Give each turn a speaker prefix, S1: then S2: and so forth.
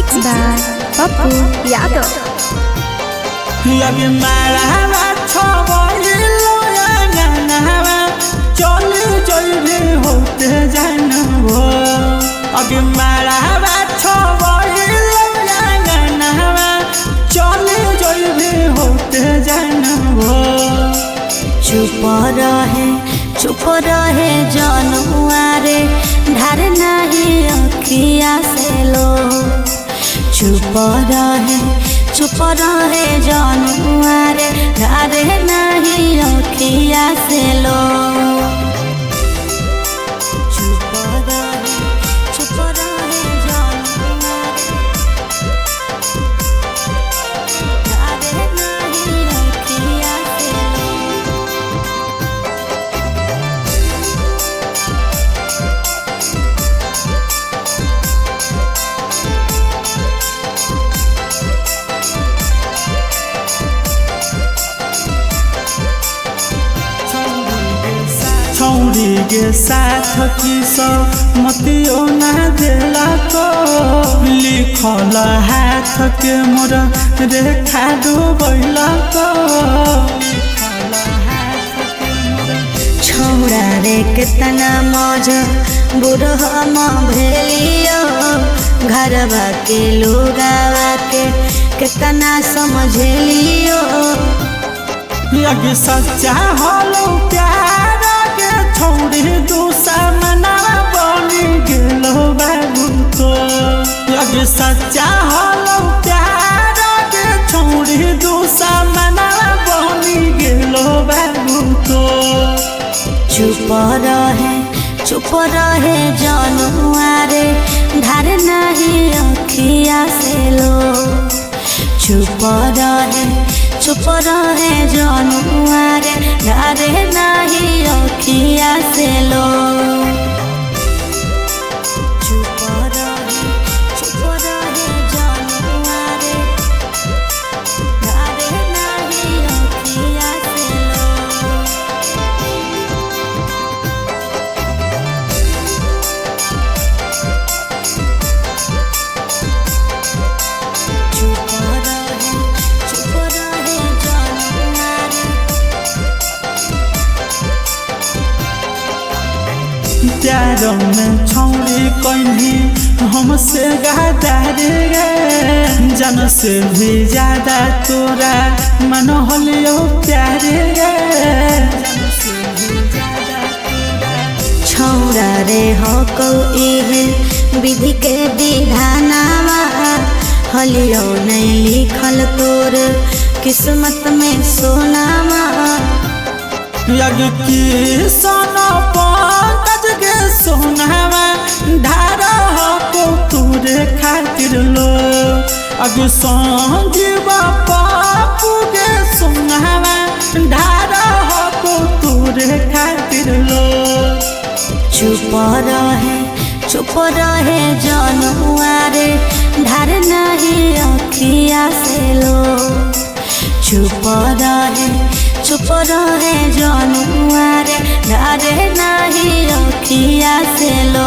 S1: Mixed by Pappu Yadav.
S2: लगे मारा छबइलो गाना चले जइबे होते जानबो अगे मारा छबइलो गाना चले जइबे होते जानबो
S3: चुप रहे जनुआरे धार नहीं अखिया से लो चुप रहे जनुआरे धार नहीं अखिया से लो चुप रहे जनुआरे धार नहीं अखिया से लो।
S2: छौरी के साथ किसो मतियो ना देला तो लिखल हाथ के मोर रेखा डूबैला तो
S3: छौड़ा रे कितना मौज बुढ़म भेलियो घरवा के लोगावा के कितना समझलियो
S2: लगे सच्चा हलो प्यार के छौड़ी दुश्मना बनी गेलो बाबू तो लगे सच्चा हलो प्यार के छौड़ी दुश्मना बनी गेलो बाबू तो
S3: चुप रहे जनुआरे धार नहीं अखिया से लो चुप रहे जनुआरे धार नहीं अखिया से लो चुप रहे जनुआरे धार नहीं अखिया से लो।
S2: प्यार में छौड़ी कहीं हमसे गदार गे जन से भी ज्यादा तोरा मन होलियो प्यार गे
S3: छौड़ा रे हो इहे विधि के विधानावा हलियो नहीं लिखल तोर किस्मत में सोनावा
S2: लग की सोना पंकज के सोनावा धारा को तोरे खातिर लो अग संजीवा पापू के सोनावा धारा को तोरे खातिर लो
S3: चुप रहे जनुआरे धार नहीं अखिया से लो चुप रहे जनुआरे धार नहीं अखिया से लो।